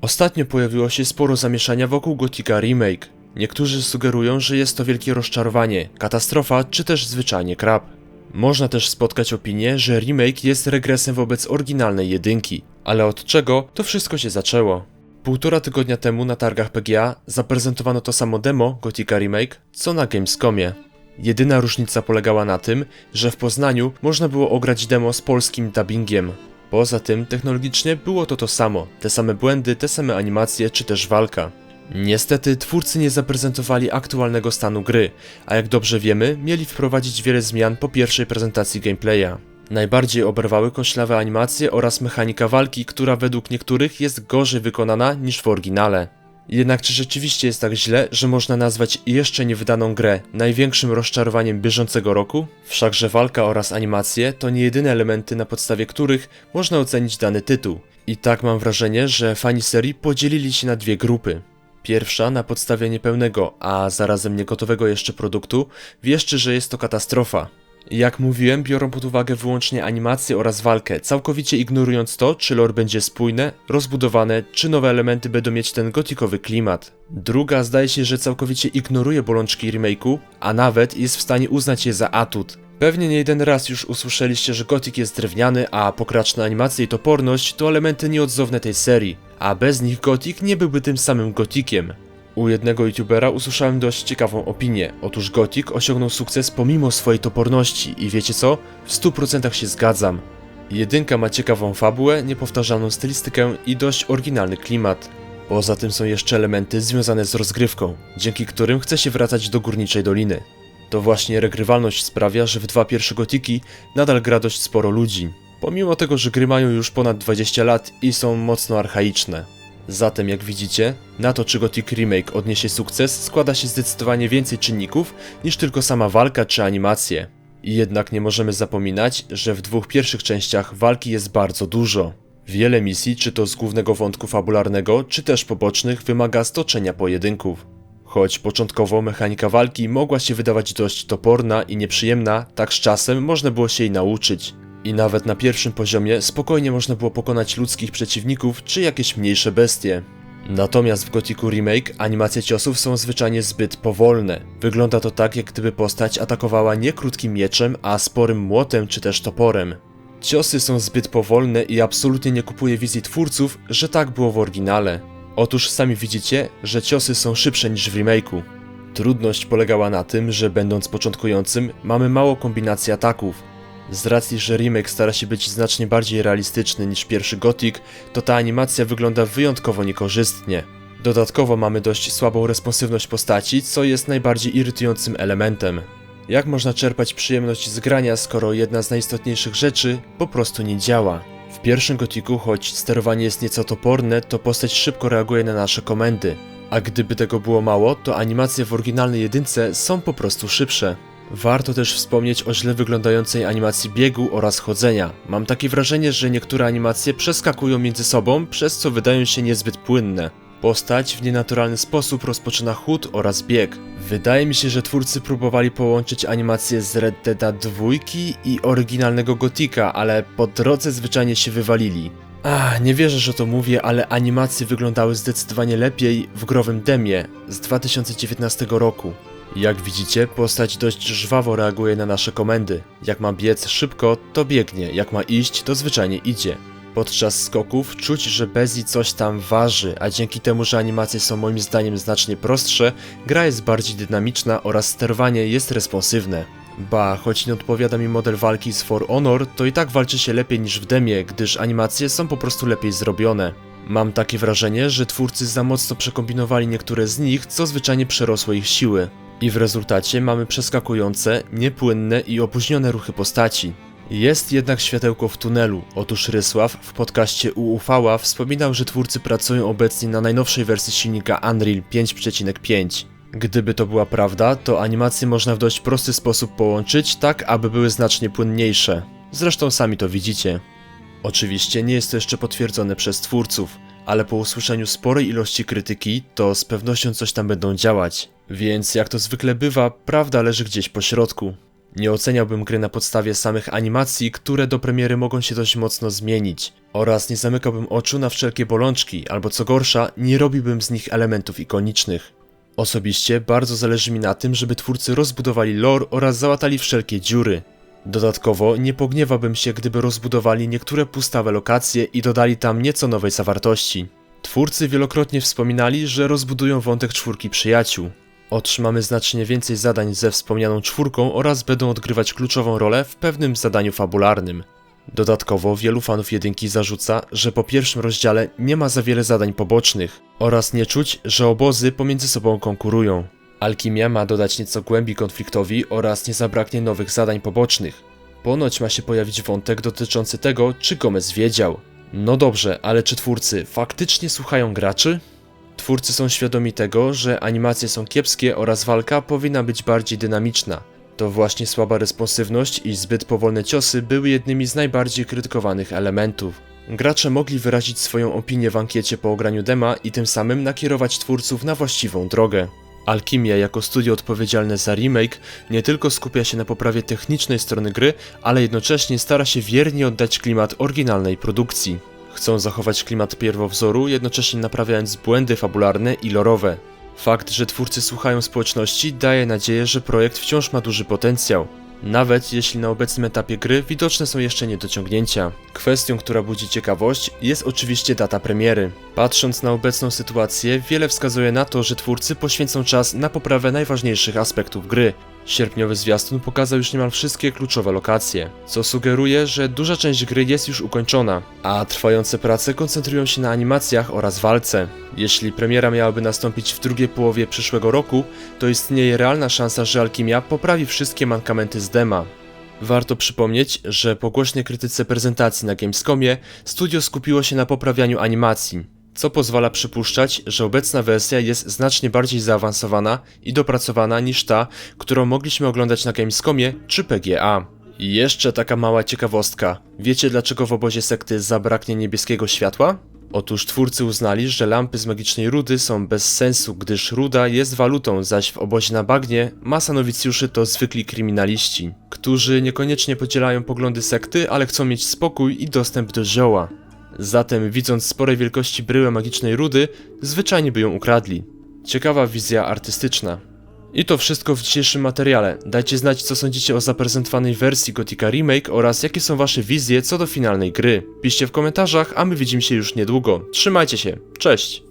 Ostatnio pojawiło się sporo zamieszania wokół Gothica Remake. Niektórzy sugerują, że jest to wielkie rozczarowanie, katastrofa czy też zwyczajnie krap. Można też spotkać opinię, że remake jest regresem wobec oryginalnej jedynki. Ale od czego to wszystko się zaczęło? 1,5 tygodnia temu na targach PGA zaprezentowano to samo demo Gothica Remake, co na Gamescomie. Jedyna różnica polegała na tym, że w Poznaniu można było ograć demo z polskim dubbingiem. Poza tym technologicznie było to samo, te same błędy, te same animacje czy też walka. Niestety twórcy nie zaprezentowali aktualnego stanu gry, a jak dobrze wiemy, mieli wprowadzić wiele zmian po pierwszej prezentacji gameplaya. Najbardziej oberwały koślawe animacje oraz mechanika walki, która według niektórych jest gorzej wykonana niż w oryginale. Jednak czy rzeczywiście jest tak źle, że można nazwać jeszcze niewydaną grę największym rozczarowaniem bieżącego roku? Wszakże walka oraz animacje to nie jedyne elementy, na podstawie których można ocenić dany tytuł. I tak mam wrażenie, że fani serii podzielili się na dwie grupy. Pierwsza na podstawie niepełnego, a zarazem niegotowego jeszcze produktu wieszczy, że jest to katastrofa. Jak mówiłem, biorą pod uwagę wyłącznie animacje oraz walkę, całkowicie ignorując to, czy lore będzie spójne, rozbudowane, czy nowe elementy będą mieć ten gotikowy klimat. Druga zdaje się, że całkowicie ignoruje bolączki remake'u, a nawet jest w stanie uznać je za atut. Pewnie nie jeden raz już usłyszeliście, że Gothic jest drewniany, a pokraczne animacje i toporność to elementy nieodzowne tej serii, a bez nich Gothic nie byłby tym samym Gothiciem. U jednego youtubera usłyszałem dość ciekawą opinię. Otóż Gothic osiągnął sukces pomimo swojej toporności i wiecie co? W 100% się zgadzam. Jedynka ma ciekawą fabułę, niepowtarzalną stylistykę i dość oryginalny klimat. Poza tym są jeszcze elementy związane z rozgrywką, dzięki którym chce się wracać do Górniczej Doliny. To właśnie regrywalność sprawia, że w dwa pierwsze Gothiki nadal gra dość sporo ludzi. Pomimo tego, że gry mają już ponad 20 lat i są mocno archaiczne. Zatem jak widzicie, na to czy Gothic Remake odniesie sukces składa się zdecydowanie więcej czynników niż tylko sama walka czy animacje. I jednak nie możemy zapominać, że w dwóch pierwszych częściach walki jest bardzo dużo. Wiele misji, czy to z głównego wątku fabularnego, czy też pobocznych, wymaga stoczenia pojedynków. Choć początkowo mechanika walki mogła się wydawać dość toporna i nieprzyjemna, tak z czasem można było się jej nauczyć. I nawet na pierwszym poziomie spokojnie można było pokonać ludzkich przeciwników czy jakieś mniejsze bestie. Natomiast w Gothicu Remake animacje ciosów są zwyczajnie zbyt powolne. Wygląda to tak, jak gdyby postać atakowała nie krótkim mieczem, a sporym młotem czy też toporem. Ciosy są zbyt powolne i absolutnie nie kupuję wizji twórców, że tak było w oryginale. Otóż sami widzicie, że ciosy są szybsze niż w remake'u. Trudność polegała na tym, że będąc początkującym mamy mało kombinacji ataków. Z racji, że remake stara się być znacznie bardziej realistyczny niż pierwszy Gothic, to ta animacja wygląda wyjątkowo niekorzystnie. Dodatkowo mamy dość słabą responsywność postaci, co jest najbardziej irytującym elementem. Jak można czerpać przyjemność z grania, skoro jedna z najistotniejszych rzeczy po prostu nie działa? W pierwszym Gothicu, choć sterowanie jest nieco toporne, to postać szybko reaguje na nasze komendy. A gdyby tego było mało, to animacje w oryginalnej jedynce są po prostu szybsze. Warto też wspomnieć o źle wyglądającej animacji biegu oraz chodzenia. Mam takie wrażenie, że niektóre animacje przeskakują między sobą, przez co wydają się niezbyt płynne. Postać w nienaturalny sposób rozpoczyna chód oraz bieg. Wydaje mi się, że twórcy próbowali połączyć animacje z Red Deada 2 i oryginalnego Gothica, ale po drodze zwyczajnie się wywalili. Nie wierzę, że to mówię, ale animacje wyglądały zdecydowanie lepiej w growym demie z 2019 roku. Jak widzicie, postać dość żwawo reaguje na nasze komendy. Jak ma biec szybko, to biegnie, jak ma iść, to zwyczajnie idzie. Podczas skoków czuć, że Bezi coś tam waży, a dzięki temu, że animacje są moim zdaniem znacznie prostsze, gra jest bardziej dynamiczna oraz sterowanie jest responsywne. Choć nie odpowiada mi model walki z For Honor, to i tak walczy się lepiej niż w demie, gdyż animacje są po prostu lepiej zrobione. Mam takie wrażenie, że twórcy za mocno przekombinowali niektóre z nich, co zwyczajnie przerosło ich siły. I w rezultacie mamy przeskakujące, niepłynne i opóźnione ruchy postaci. Jest jednak światełko w tunelu. Otóż Rysław w podcaście u Ufała wspominał, że twórcy pracują obecnie na najnowszej wersji silnika Unreal 5.5. Gdyby to była prawda, to animacje można w dość prosty sposób połączyć, tak aby były znacznie płynniejsze. Zresztą sami to widzicie. Oczywiście nie jest to jeszcze potwierdzone przez twórców, ale po usłyszeniu sporej ilości krytyki, to z pewnością coś tam będą działać. Więc jak to zwykle bywa, prawda leży gdzieś po środku. Nie oceniałbym gry na podstawie samych animacji, które do premiery mogą się dość mocno zmienić, oraz nie zamykałbym oczu na wszelkie bolączki, albo co gorsza, nie robiłbym z nich elementów ikonicznych. Osobiście bardzo zależy mi na tym, żeby twórcy rozbudowali lore oraz załatali wszelkie dziury. Dodatkowo nie pogniewałbym się, gdyby rozbudowali niektóre pustawe lokacje i dodali tam nieco nowej zawartości. Twórcy wielokrotnie wspominali, że rozbudują wątek czwórki przyjaciół. Otrzymamy znacznie więcej zadań ze wspomnianą czwórką oraz będą odgrywać kluczową rolę w pewnym zadaniu fabularnym. Dodatkowo wielu fanów jedynki zarzuca, że po pierwszym rozdziale nie ma za wiele zadań pobocznych oraz nie czuć, że obozy pomiędzy sobą konkurują. Alchimia ma dodać nieco głębi konfliktowi oraz nie zabraknie nowych zadań pobocznych. Ponoć ma się pojawić wątek dotyczący tego, czy Gomez wiedział. No dobrze, ale czy twórcy faktycznie słuchają graczy? Twórcy są świadomi tego, że animacje są kiepskie oraz walka powinna być bardziej dynamiczna. To właśnie słaba responsywność i zbyt powolne ciosy były jednymi z najbardziej krytykowanych elementów. Gracze mogli wyrazić swoją opinię w ankiecie po ograniu dema i tym samym nakierować twórców na właściwą drogę. Alchimia jako studio odpowiedzialne za remake nie tylko skupia się na poprawie technicznej strony gry, ale jednocześnie stara się wiernie oddać klimat oryginalnej produkcji. Chcą zachować klimat pierwowzoru, jednocześnie naprawiając błędy fabularne i lorowe. Fakt, że twórcy słuchają społeczności, daje nadzieję, że projekt wciąż ma duży potencjał. Nawet jeśli na obecnym etapie gry widoczne są jeszcze niedociągnięcia. Kwestią, która budzi ciekawość, jest oczywiście data premiery. Patrząc na obecną sytuację, wiele wskazuje na to, że twórcy poświęcą czas na poprawę najważniejszych aspektów gry. Sierpniowy zwiastun pokazał już niemal wszystkie kluczowe lokacje, co sugeruje, że duża część gry jest już ukończona, a trwające prace koncentrują się na animacjach oraz walce. Jeśli premiera miałaby nastąpić w drugiej połowie przyszłego roku, to istnieje realna szansa, że Alchimia poprawi wszystkie mankamenty z dema. Warto przypomnieć, że po głośnej krytyce prezentacji na Gamescomie studio skupiło się na poprawianiu animacji, co pozwala przypuszczać, że obecna wersja jest znacznie bardziej zaawansowana i dopracowana niż ta, którą mogliśmy oglądać na Gamescomie czy PGA. I jeszcze taka mała ciekawostka. Wiecie, dlaczego w obozie sekty zabraknie niebieskiego światła? Otóż twórcy uznali, że lampy z magicznej rudy są bez sensu, gdyż ruda jest walutą, zaś w obozie na bagnie masa nowicjuszy to zwykli kryminaliści, którzy niekoniecznie podzielają poglądy sekty, ale chcą mieć spokój i dostęp do zioła. Zatem widząc sporej wielkości bryłę magicznej rudy, zwyczajnie by ją ukradli. Ciekawa wizja artystyczna. I to wszystko w dzisiejszym materiale. Dajcie znać, co sądzicie o zaprezentowanej wersji Gothica Remake oraz jakie są wasze wizje co do finalnej gry. Piszcie w komentarzach, a my widzimy się już niedługo. Trzymajcie się, cześć!